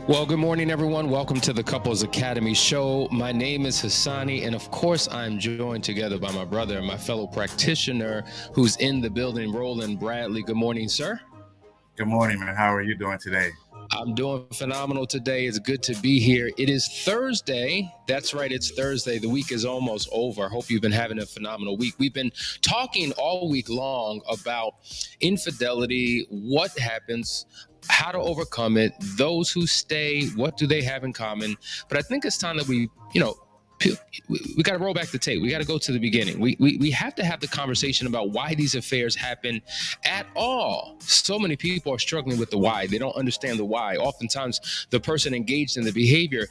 Well, good morning, everyone. Welcome to the Couples Academy show. My name is Hassani, and of course, I'm joined together by my brother and my fellow practitioner who's in the building, Roland Bradley. Good morning, sir. Good morning, man. How are you doing today? I'm doing phenomenal today. It's good to be here. It is Thursday. That's right. It's Thursday. The week is almost over. I hope you've been having a phenomenal week. We've been talking all week long about infidelity, what happens, how to overcome it, those who stay, what do they have in common. But I think it's time that we got to roll back the tape. We got to go to the beginning. We have to have the conversation about why these affairs happen at all. So many people are struggling with the why. They don't understand the why. Oftentimes, the person engaged in the behavior,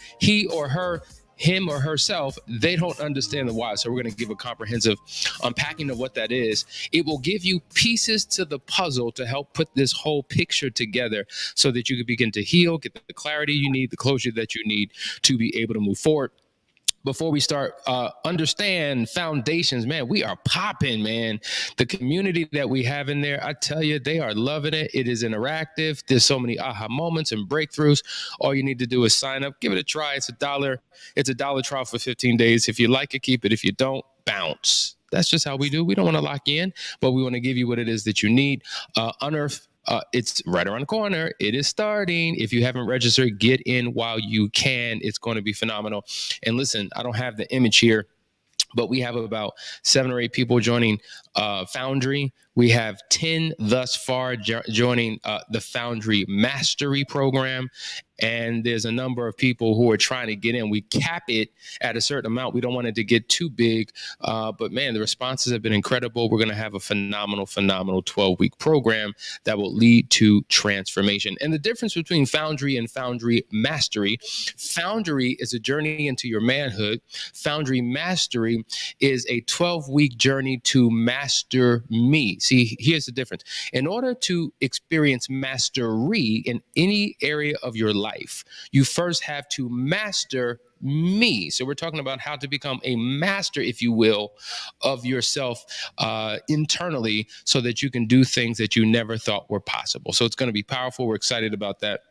him or herself, they don't understand the why. So we're going to give a comprehensive unpacking of what that is. It will give you pieces to the puzzle to help put this whole picture together so that you can begin to heal, get the clarity you need, the closure that you need to be able to move forward. Before we start, understand foundations, man, we are popping, man. The community that we have in there, I tell you, they are loving it. It is interactive. There's so many aha moments and breakthroughs. All you need to do is sign up, give it a try. It's $1. It's $1 trial for 15 days. If you like it, keep it. If you don't, bounce. That's just how we do. We don't want to lock you in, but we want to give you what it is that you need. Unearth. It's right around the corner. It is starting. If you haven't registered, get in while you can. It's going to be phenomenal. And listen, I don't have the image here, but we have about 7 or 8 people joining Foundry. We have 10 thus far joining the Foundry Mastery Program. And there's a number of people who are trying to get in. We cap it at a certain amount. We don't want it to get too big. But man, the responses have been incredible. We're going to have a phenomenal 12-week program that will lead to transformation. And the difference between Foundry and Foundry Mastery, Foundry is a journey into your manhood. Foundry Mastery is a 12-week journey to master me. See, here's the difference. In order to experience mastery in any area of your life, you first have to master me. So we're talking about how to become a master, if you will, of yourself internally so that you can do things that you never thought were possible. So it's going to be powerful. We're excited about that.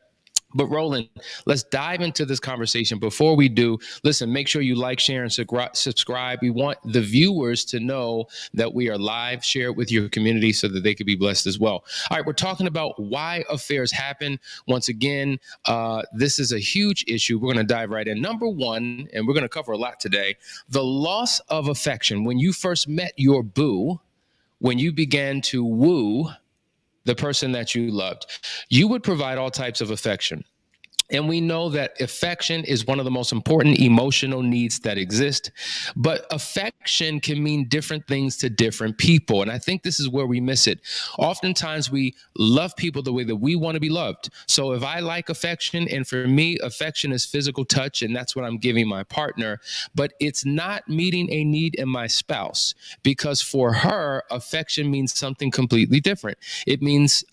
But Roland, let's dive into this conversation. Before we do, listen, make sure you like, share, and subscribe. We want the viewers to know that we are live. Share it with your community so that they could be blessed as well. All right, we're talking about why affairs happen. Once again, this is a huge issue. We're going to dive right in. Number one, and we're going to cover a lot today, the loss of affection. When you first met your boo, when you began to woo the person that you loved, you would provide all types of affection. And we know that affection is one of the most important emotional needs that exist. But affection can mean different things to different people. And I think this is where we miss it. Oftentimes, we love people the way that we want to be loved. So if I like affection, and for me, affection is physical touch, and that's what I'm giving my partner. But it's not meeting a need in my spouse, because for her, affection means something completely different. It means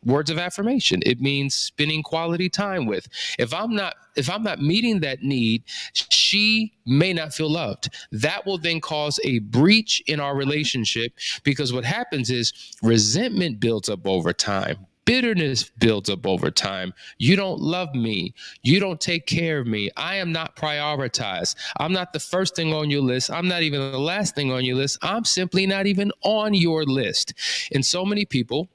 words of affirmation. It means spending quality time with. If I'm not meeting that need, she may not feel loved. That will then cause a breach in our relationship, because what happens is resentment builds up over time. Bitterness builds up over time. You don't love me. You don't take care of me. I am not prioritized. I'm not the first thing on your list. I'm not even the last thing on your list. I'm simply not even on your list. And so many people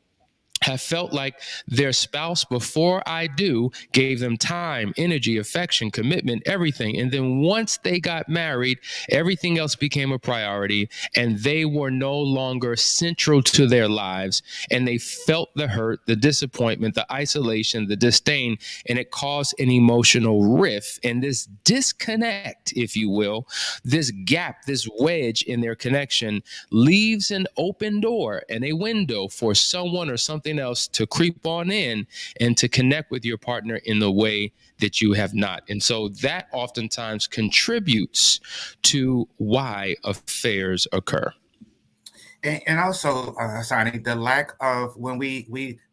have felt like their spouse, before I do, gave them time, energy, affection, commitment, everything. And then once they got married, everything else became a priority, and they were no longer central to their lives. And they felt the hurt, the disappointment, the isolation, the disdain, and it caused an emotional rift. And this disconnect, if you will, this gap, this wedge in their connection leaves an open door and a window for someone or something else to creep on in and to connect with your partner in the way that you have not. And so that oftentimes contributes to why affairs occur. And also, Sonny, the lack of, when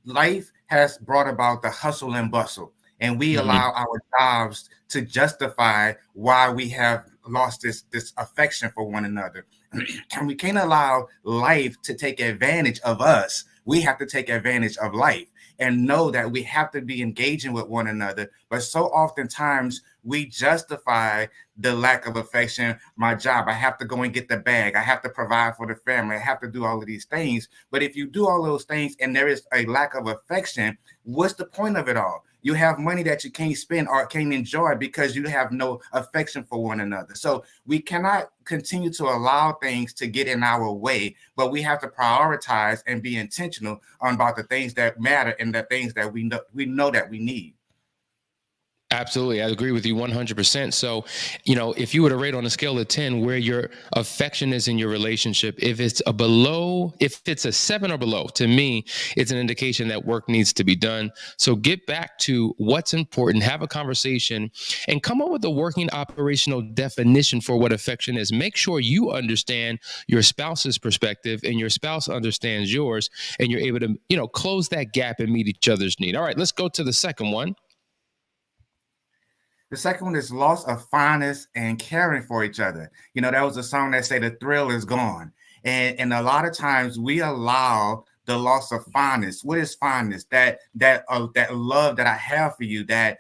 life has brought about the hustle and bustle, and we allow our jobs to justify why we have lost this affection for one another. And we can't allow life to take advantage of us. We have to take advantage of life. and know that we have to be engaging with one another. But so oftentimes we justify the lack of affection. My job, I have to go and get the bag. I have to provide for the family. I have to do all of these things. But if you do all those things and there is a lack of affection, what's the point of it all? You have money that you can't spend or can't enjoy because you have no affection for one another. So we cannot continue to allow things to get in our way, but we have to prioritize and be intentional about the things that matter and the things that we know that we need. Absolutely. I agree with you 100%. So, if you were to rate on a scale of 10 where your affection is in your relationship, if it's a 7 or below, to me, it's an indication that work needs to be done. So get back to what's important, have a conversation, and come up with a working operational definition for what affection is. Make sure you understand your spouse's perspective and your spouse understands yours, and you're able to, close that gap and meet each other's need. All right, let's go to the second one. The second one is loss of fondness and caring for each other. That was a song that say the thrill is gone. And a lot of times we allow the loss of fondness. What is fondness? That love that I have for you, that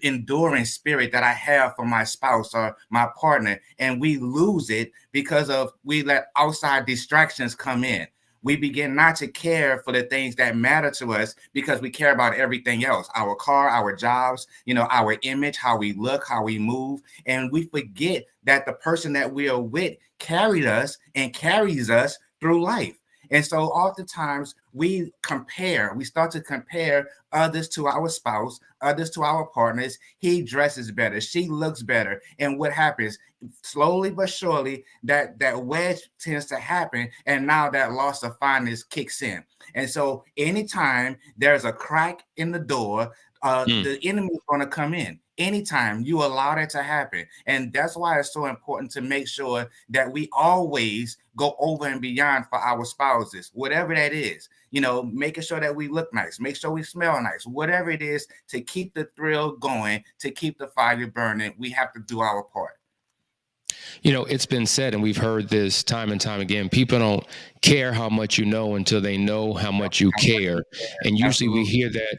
enduring spirit that I have for my spouse or my partner. And we lose it because we let outside distractions come in. We begin not to care for the things that matter to us because we care about everything else, our car, our jobs, our image, how we look, how we move. And we forget that the person that we are with carried us and carries us through life. And so oftentimes we start to compare others to our spouse, others to our partners. He dresses better, she looks better. And what happens? Slowly but surely, that wedge tends to happen. And now that loss of fondness kicks in. And so anytime there's a crack in the door, the enemy is going to come in. Anytime you allow that to happen. And that's why it's so important to make sure that we always go over and beyond for our spouses, whatever that is, making sure that we look nice, make sure we smell nice, whatever it is to keep the thrill going, to keep the fire burning. We have to do our part. It's been said, and we've heard this time and time again, people don't care how much you know until they know how much you care. And usually we hear that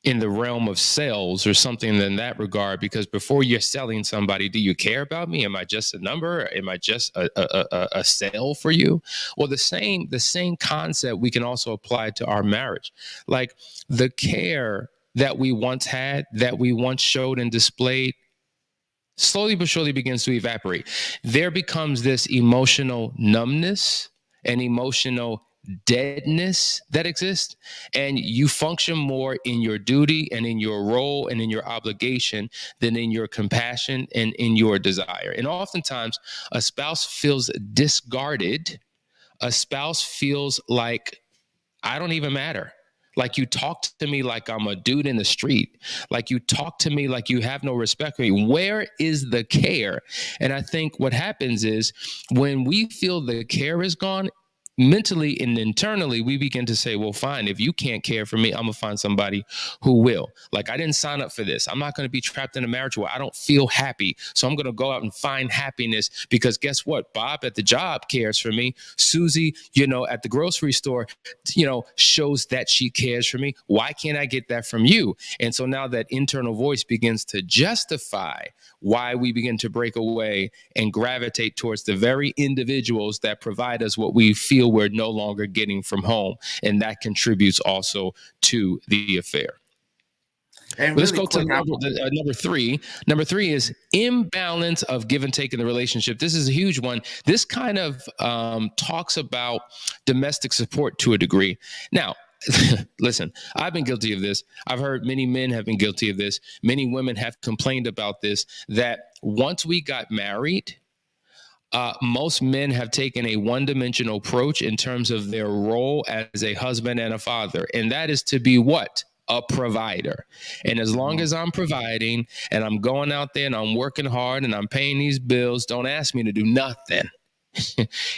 in the realm of sales or something in that regard, because before you're selling somebody, do you care about me? Am I just a number? Am I just a sale for you? Well, the same concept we can also apply to our marriage. Like the care that we once had, that we once showed and displayed, slowly but surely begins to evaporate. There becomes this emotional numbness and emotional deadness that exists, and you function more in your duty and in your role and in your obligation than in your compassion and in your desire. And oftentimes a spouse feels discarded. A spouse feels like I don't even matter. Like you talk to me like I'm a dude in the street. Like you talk to me like you have no respect for me. Where is the care? And I think what happens is when we feel the care is gone, mentally and internally, we begin to say, well, fine, if you can't care for me, I'm gonna find somebody who will. Like, I didn't sign up for this. I'm not gonna be trapped in a marriage where I don't feel happy. So I'm gonna go out and find happiness because guess what? Bob at the job cares for me. Susie, at the grocery store, shows that she cares for me. Why can't I get that from you? And so now that internal voice begins to justify why we begin to break away and gravitate towards the very individuals that provide us what we feel we're no longer getting from home. And that contributes also to the affair. And let's go to number three. Number three is imbalance of give and take in the relationship. This is a huge one. This kind of talks about domestic support to a degree. Now, listen, I've been guilty of this. I've heard many men have been guilty of this. Many women have complained about this, that once we got married, most men have taken a one-dimensional approach in terms of their role as a husband and a father. And that is to be what? A provider. And as long as I'm providing and I'm going out there and I'm working hard and I'm paying these bills, don't ask me to do nothing.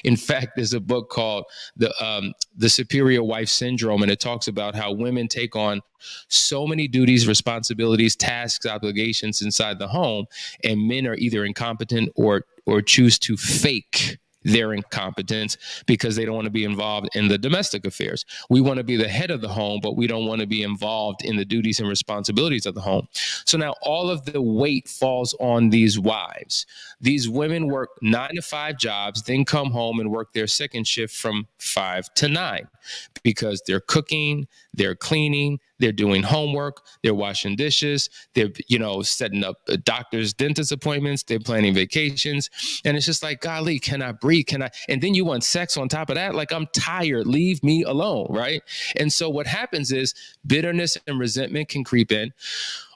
In fact, there's a book called The Superior Wife Syndrome, and it talks about how women take on so many duties, responsibilities, tasks, obligations inside the home, and men are either incompetent or choose to fake their incompetence because they don't want to be involved in the domestic affairs. We want to be the head of the home, but we don't want to be involved in the duties and responsibilities of the home. So now all of the weight falls on these wives. These women work 9 to 5 jobs, then come home and work their second shift from 5 to 9 because they're cooking, they're cleaning, they're doing homework, they're washing dishes, they're, setting up doctor's, dentist appointments, they're planning vacations. And it's just like, golly, can I breathe? And then you want sex on top of that? Like, I'm tired, leave me alone, right? And so what happens is bitterness and resentment can creep in.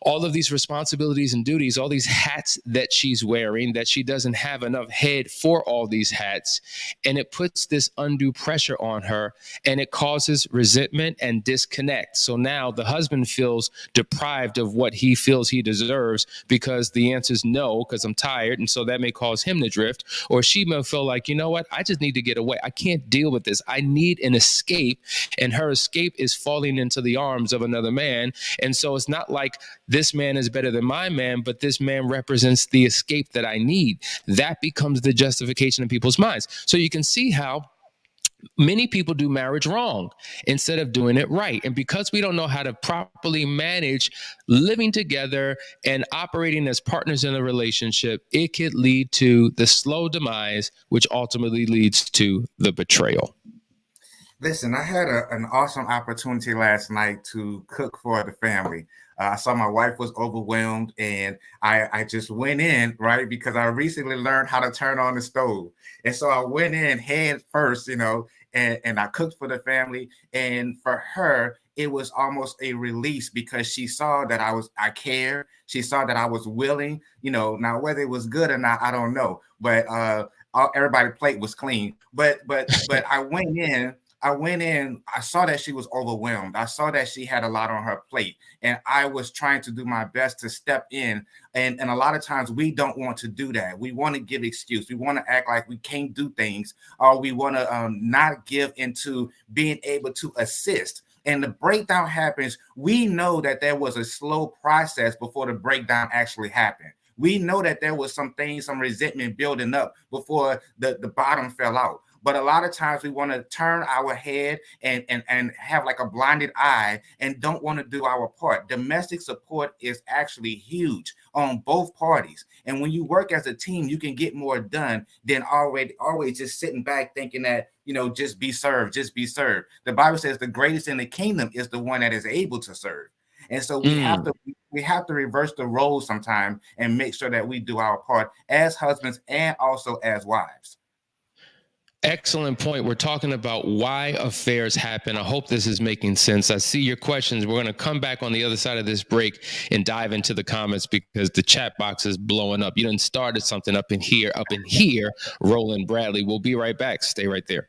All of these responsibilities and duties, all these hats that she's wearing, that she doesn't have enough head for all these hats. And it puts this undue pressure on her, and it causes resentment and disconnect. So now the husband feels deprived of what he feels he deserves because the answer is no, because I'm tired. And so that may cause him to drift. Or she may feel like, you know what? I just need to get away. I can't deal with this. I need an escape. And her escape is falling into the arms of another man. And so it's not like this man is better than my man, but this man represents the escape that I need. That becomes the justification in people's minds. So you can see how many people do marriage wrong instead of doing it right. And because we don't know how to properly manage living together and operating as partners in a relationship, it could lead to the slow demise, which ultimately leads to the betrayal. Listen, I had an awesome opportunity last night to cook for the family. I saw my wife was overwhelmed, and I just went in, right, because I recently learned how to turn on the stove. And so I went in head first, and I cooked for the family. And for her, it was almost a release because she saw that I cared. She saw that I was willing, now whether it was good or not, I don't know. But everybody's plate was clean. But I went in, I saw that she was overwhelmed. I saw that she had a lot on her plate, and I was trying to do my best to step in. And a lot of times we don't want to do that. We want to give excuse. We want to act like we can't do things, or we want to not give into being able to assist. And the breakdown happens. We know that there was a slow process before the breakdown actually happened. We know that there was some resentment building up before the bottom fell out. But a lot of times we want to turn our head and have like a blinded eye and don't want to do our part. Domestic support is actually huge on both parties. And when you work as a team, you can get more done than always just sitting back thinking that, just be served, just be served. The Bible says the greatest in the kingdom is the one that is able to serve. And so we have to reverse the roles sometime and make sure that we do our part as husbands and also as wives. Excellent point. We're talking about why affairs happen. I hope this is making sense. I see your questions. We're going to come back on the other side of this break and dive into the comments because the chat box is blowing up. You done started something up in here, Roland Bradley. We'll be right back. Stay right there.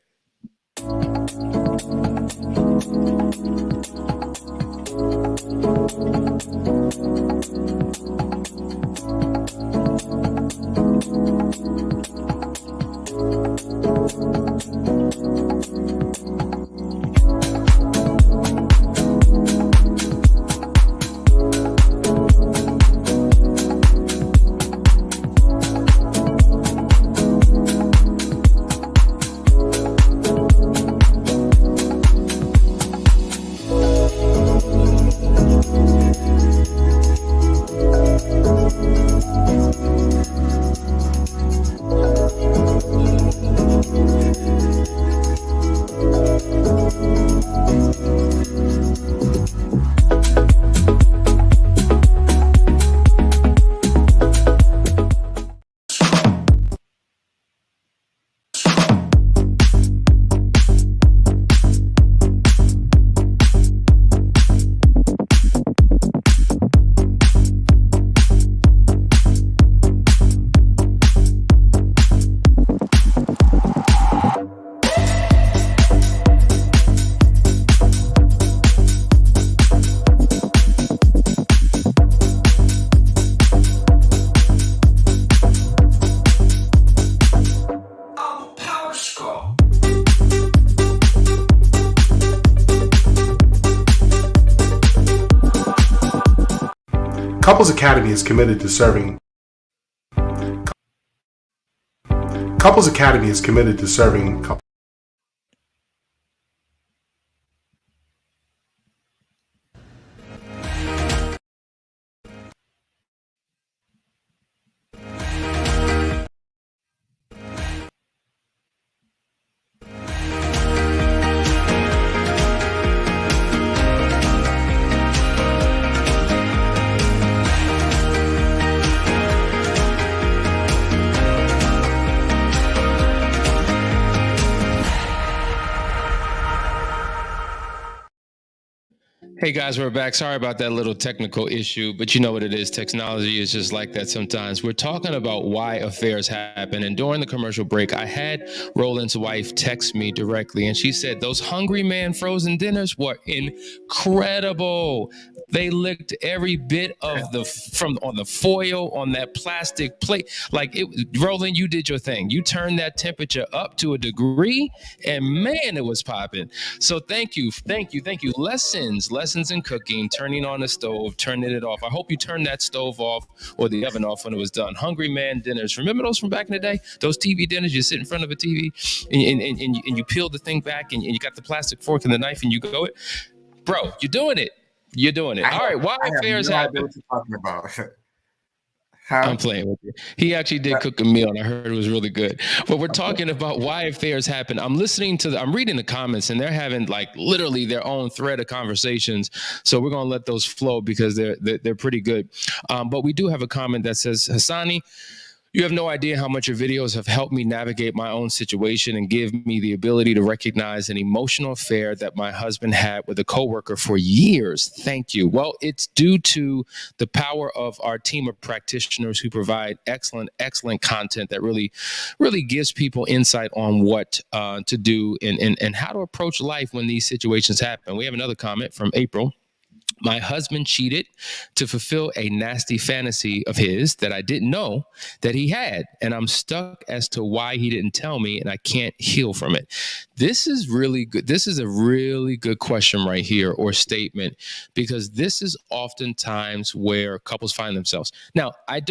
Couples Academy is committed to serving Couples Academy is committed to serving couples. Hey guys, we're back. Sorry about that little technical issue, but you know what it is. Technology is just like that sometimes. We're talking about why affairs happen. And during the commercial break, I had Roland's wife text me directly, and she said those Hungry Man frozen dinners were incredible. They licked every bit of from on the foil on that plastic plate. Like it, Roland, you did your thing. You turned that temperature up to a degree, and man, it was popping. So thank you. Lessons in cooking, turning on the stove, turning it off. I hope you turned that stove off or the oven off when it was done. Hungry Man dinners. Remember those from back in the day? Those TV dinners, you sit in front of a TV and you peel the thing back and you got the plastic fork and the knife and you go it. Bro, you're doing it. You're doing it. All right, why affairs happen? What you're talking about. I'm playing with you. He actually did cook a meal, and I heard it was really good. But we're talking about why affairs happen. I'm reading the comments, and they're having like literally their own thread of conversations. So we're gonna let those flow because they're pretty good. But we do have a comment that says, Hassani, you have no idea how much your videos have helped me navigate my own situation and give me the ability to recognize an emotional affair that my husband had with a coworker for years. Thank you. Well, it's due to the power of our team of practitioners who provide excellent content that really gives people insight on what to do and how to approach life when these situations happen. We have another comment from April. My husband cheated to fulfill a nasty fantasy of his that I didn't know that he had. And I'm stuck as to why he didn't tell me, and I can't heal from it. This is really good. This is a really good question right here, or statement, because this is oftentimes where couples find themselves. Now, I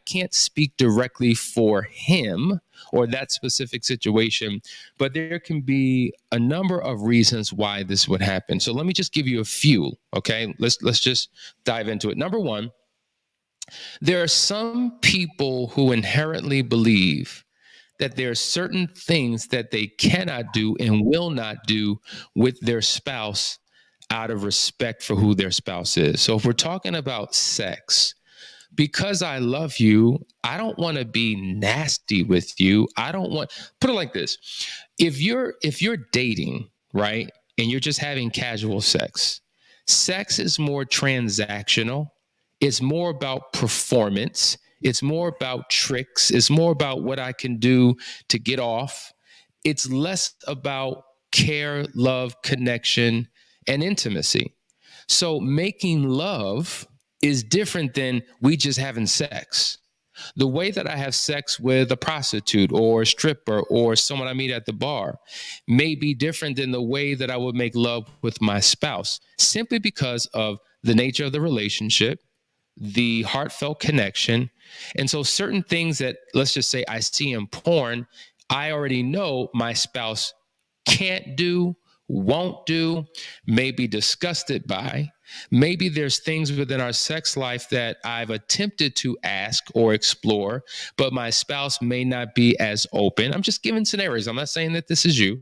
can't speak directly for him or that specific situation, but there can be a number of reasons why this would happen. So let me just give you a few, okay? Let's just dive into it. Number one, there are some people who inherently believe that there are certain things that they cannot do and will not do with their spouse out of respect for who their spouse is. So if we're talking about sex, because I love you, I don't want to be nasty with you. Put it like this. If you're dating, right, and you're just having casual sex is more transactional. It's more about performance. It's more about tricks. It's more about what I can do to get off. It's less about care, love, connection, and intimacy. So making love is different than we just having sex. The way that I have sex with a prostitute or a stripper or someone I meet at the bar may be different than the way that I would make love with my spouse, simply because of the nature of the relationship, the heartfelt connection. And so certain things that, let's just say, I see in porn, I already know my spouse can't do, won't do, may be disgusted by. Maybe there's things within our sex life that I've attempted to ask or explore, but my spouse may not be as open. I'm just giving scenarios. I'm not saying that this is you.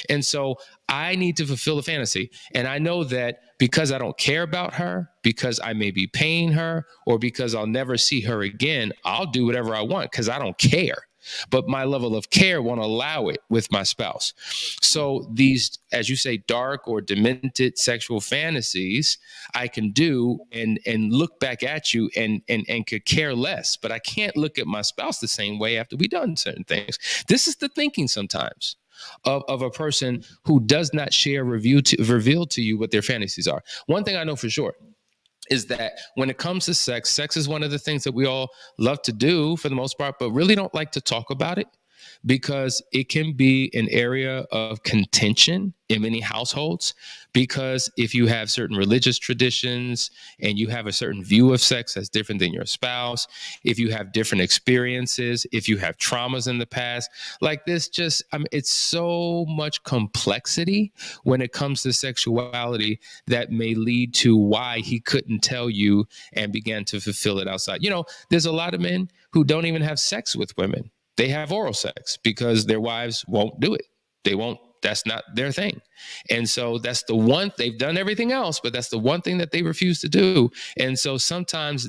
And so I need to fulfill the fantasy. And I know that because I don't care about her, because I may be paying her, or because I'll never see her again, I'll do whatever I want because I don't care. But my level of care won't allow it with my spouse. So these, as you say, dark or demented sexual fantasies, I can do and look back at you and could care less. But I can't look at my spouse the same way after we've done certain things. This is the thinking sometimes of a person who does not share, reveal to you what their fantasies are. One thing I know for sure is that when it comes to sex is one of the things that we all love to do for the most part, but really don't like to talk about it because it can be an area of contention in many households. Because if you have certain religious traditions and you have a certain view of sex that's different than your spouse, if you have different experiences, if you have traumas in the past, like this, just, I mean, it's so much complexity when it comes to sexuality that may lead to why he couldn't tell you and began to fulfill it outside. You know, there's a lot of men who don't even have sex with women. They have oral sex because their wives won't do it. They won't. That's not their thing. And so that's the one, they've done everything else, but that's the one thing that they refuse to do. And so sometimes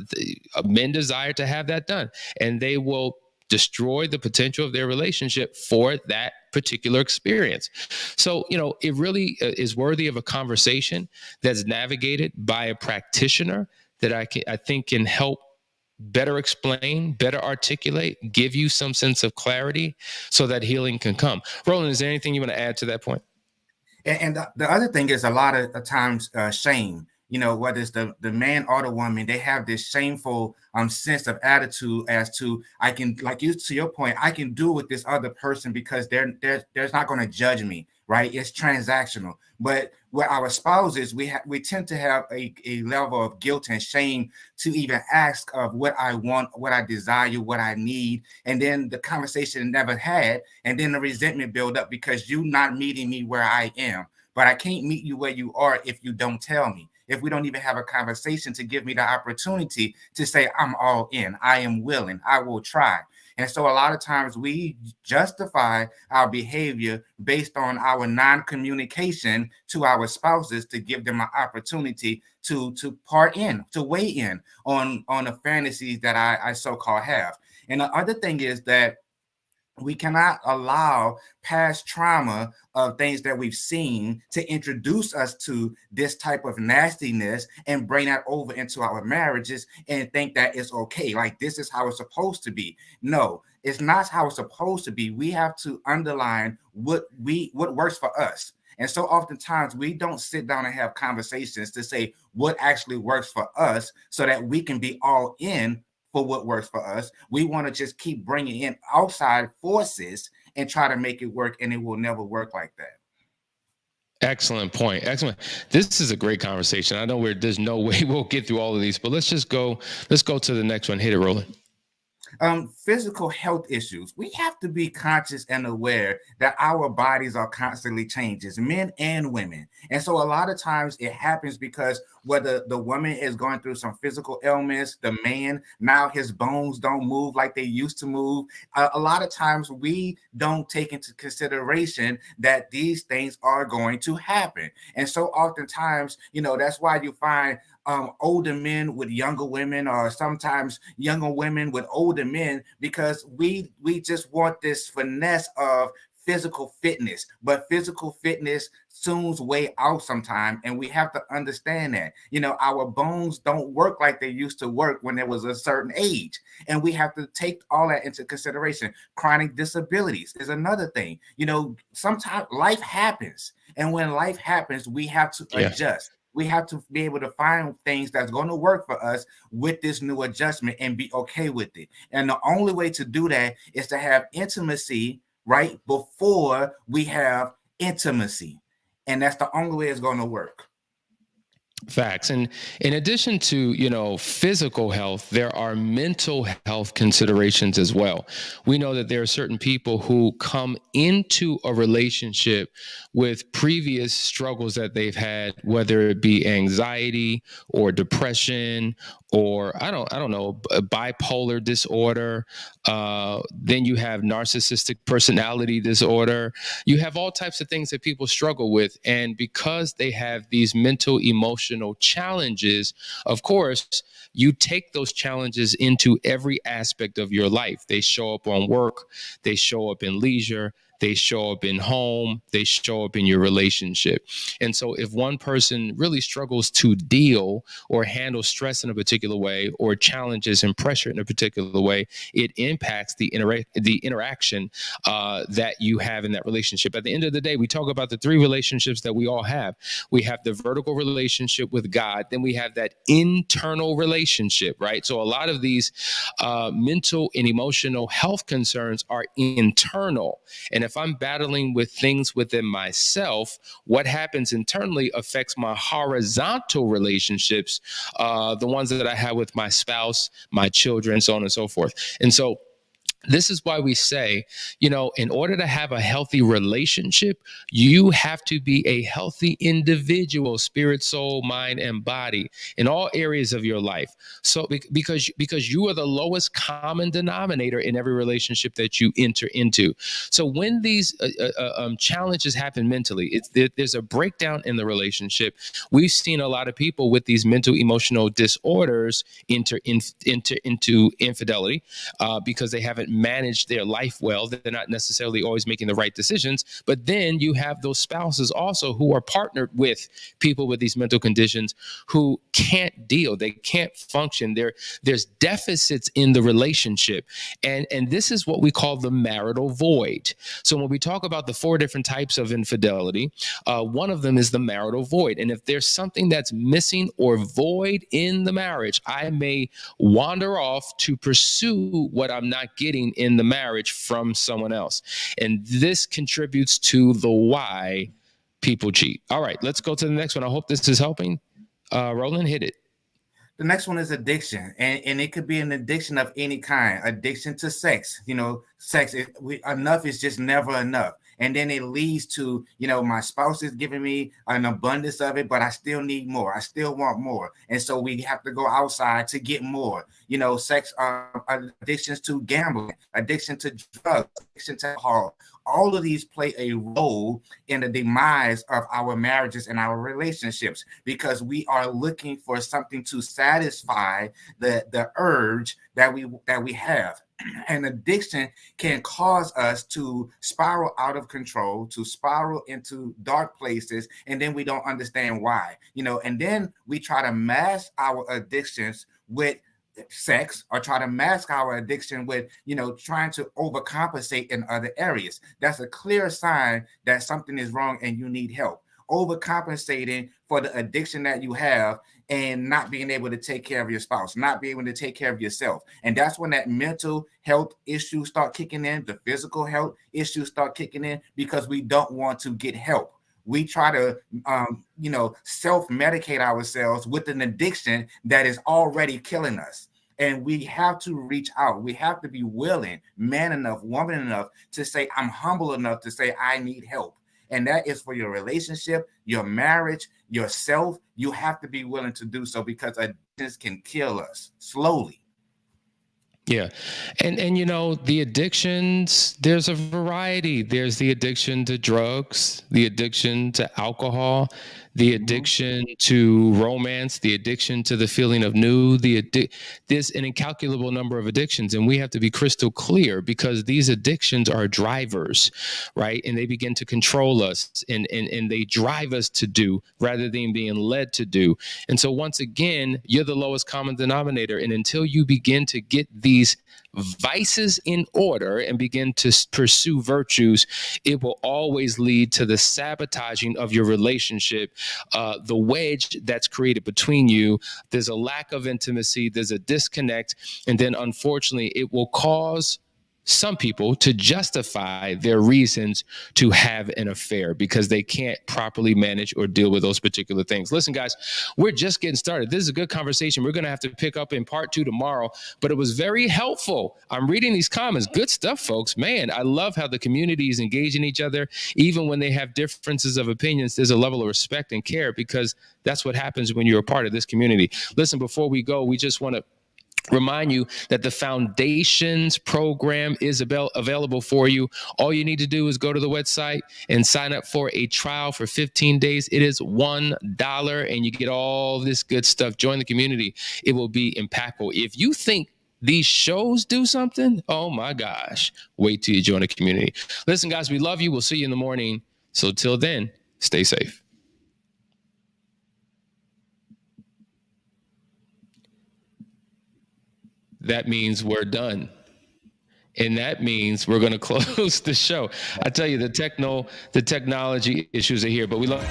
men desire to have that done, and they will destroy the potential of their relationship for that particular experience. So, you know, it really is worthy of a conversation that's navigated by a practitioner that I think can help better explain, better articulate, give you some sense of clarity so that healing can come. Roland, is there anything you want to add to that point? And the other thing is a lot of times shame, you know, whether it's the man or the woman, they have this shameful sense of attitude as to, I can, like you, to your point, I can do with this other person because they're not going to judge me, right? It's transactional. But with our spouses, we tend to have a level of guilt and shame to even ask of what I want, what I desire, what I need, and then the conversation never had, and then the resentment build up because you're not meeting me where I am. But I can't meet you where you are if you don't tell me. If we don't even have a conversation to give me the opportunity to say, I'm all in, I am willing, I will try. And so a lot of times we justify our behavior based on our non-communication to our spouses to give them an opportunity to part in, to weigh in on the fantasies that I so-called have. And the other thing is that we cannot allow past trauma of things that we've seen to introduce us to this type of nastiness and bring that over into our marriages and think that it's okay. Like, this is how it's supposed to be. No, it's not how it's supposed to be. We have to underline what works for us. And so oftentimes we don't sit down and have conversations to say what actually works for us so that we can be all in for what works for us. We want to just keep bringing in outside forces and try to make it work, and it will never work like that. Excellent point. Excellent. This is a great conversation. I know there's no way we'll get through all of these, but let's go to the next one. Hit it, Roland. Physical health issues. We have to be conscious and aware that our bodies are constantly changing, men and women. And so a lot of times it happens because whether the woman is going through some physical ailments, the man, now his bones don't move like they used to move. A lot of times we don't take into consideration that these things are going to happen. And so oftentimes, you know, that's why you find older men with younger women, or sometimes younger women with older men, because we just want this finesse of physical fitness, but physical fitness soon's way out sometime, and we have to understand that, you know, our bones don't work like they used to work when there was a certain age, and we have to take all that into consideration. Chronic disabilities is another thing. You know, sometimes life happens, and when life happens, we have to adjust. We have to be able to find things that's going to work for us with this new adjustment and be okay with it. And the only way to do that is to have intimacy right before we have intimacy. And that's the only way it's going to work. Facts. And in addition to, you know, physical health, there are mental health considerations as well. We know that there are certain people who come into a relationship with previous struggles that they've had, whether it be anxiety or depression or I don't know, bipolar disorder. Then you have narcissistic personality disorder. You have all types of things that people struggle with. And because they have these mental, emotional challenges, of course, you take those challenges into every aspect of your life. They show up on work. They show up in leisure. they show up in home, they show up in your relationship. And so if one person really struggles to deal or handle stress in a particular way, or challenges and pressure in a particular way, it impacts the interaction that you have in that relationship. At the end of the day, we talk about the three relationships that we all have. We have the vertical relationship with God, then we have that internal relationship, right? So a lot of these mental and emotional health concerns are internal. And if I'm battling with things within myself, what happens internally affects my horizontal relationships, the ones that I have with my spouse, my children, so on and so forth. And so this is why we say, in order to have a healthy relationship, you have to be a healthy individual, spirit, soul, mind, and body in all areas of your life. So because you are the lowest common denominator in every relationship that you enter into. So when these challenges happen mentally, there's a breakdown in the relationship. We've seen a lot of people with these mental emotional disorders enter into infidelity because they haven't manage their life well. They're not necessarily always making the right decisions. But then you have those spouses also who are partnered with people with these mental conditions who can't deal. They can't function. There's deficits in the relationship. And this is what we call the marital void. So when we talk about the four different types of infidelity, one of them is the marital void. And if there's something that's missing or void in the marriage, I may wander off to pursue what I'm not getting in the marriage from someone else. And this contributes to the why people cheat. All right, let's go to the next one. I hope this is helping. Roland, hit it. The next one is addiction, and it could be an addiction of any kind. Addiction to sex, sex. Enough is just never enough. And then it leads to, my spouse is giving me an abundance of it, but I still need more. I still want more. And so we have to go outside to get more. Sex, addictions to gambling, addiction to drugs, addiction to alcohol. All of these play a role in the demise of our marriages and our relationships, because we are looking for something to satisfy the urge that we have. And addiction can cause us to spiral out of control, to spiral into dark places, and then we don't understand why. And then we try to mask our addictions with sex, or try to mask our addiction with trying to overcompensate in other areas. That's a clear sign that something is wrong and you need help. Overcompensating for the addiction that you have and not being able to take care of your spouse, not being able to take care of yourself. And that's when that mental health issues start kicking in, the physical health issues start kicking in, because we don't want to get help. We try to, self-medicate ourselves with an addiction that is already killing us. And we have to reach out. We have to be willing, man enough, woman enough to say, I'm humble enough to say, I need help. And that is for your relationship, your marriage, yourself. You have to be willing to do so, because addictions can kill us slowly. Yeah. And the addictions, there's a variety. There's the addiction to drugs, the addiction to alcohol, the addiction to romance, the addiction to the feeling of new, there's an incalculable number of addictions. And we have to be crystal clear, because these addictions are drivers, right? And they begin to control us and they drive us to do rather than being led to do. And so once again, you're the lowest common denominator. And until you begin to get these vices in order and begin to pursue virtues, it will always lead to the sabotaging of your relationship, the wedge that's created between you. There's a lack of intimacy, there's a disconnect, and then unfortunately it will cause some people to justify their reasons to have an affair because they can't properly manage or deal with those particular things. Listen, guys, we're just getting started. This is a good conversation. We're going to have to pick up in part 2 tomorrow, but it was very helpful. I'm reading these comments. Good stuff, folks. Man, I love how the community is engaging each other. Even when they have differences of opinions, there's a level of respect and care, because that's what happens when you're a part of this community. Listen, before we go, we just want to remind you that the Foundations program is available for you. All you need to do is go to the website and sign up for a trial for 15 days. It is $1 and you get all this good stuff. Join the community. It will be impactful. If you think these shows do something, oh my gosh, wait till you join the community. Listen, guys, we love you. We'll see you in the morning. So till then, stay safe. That means we're done. And that means we're going to close the show. I tell you, the technology issues are here, but we love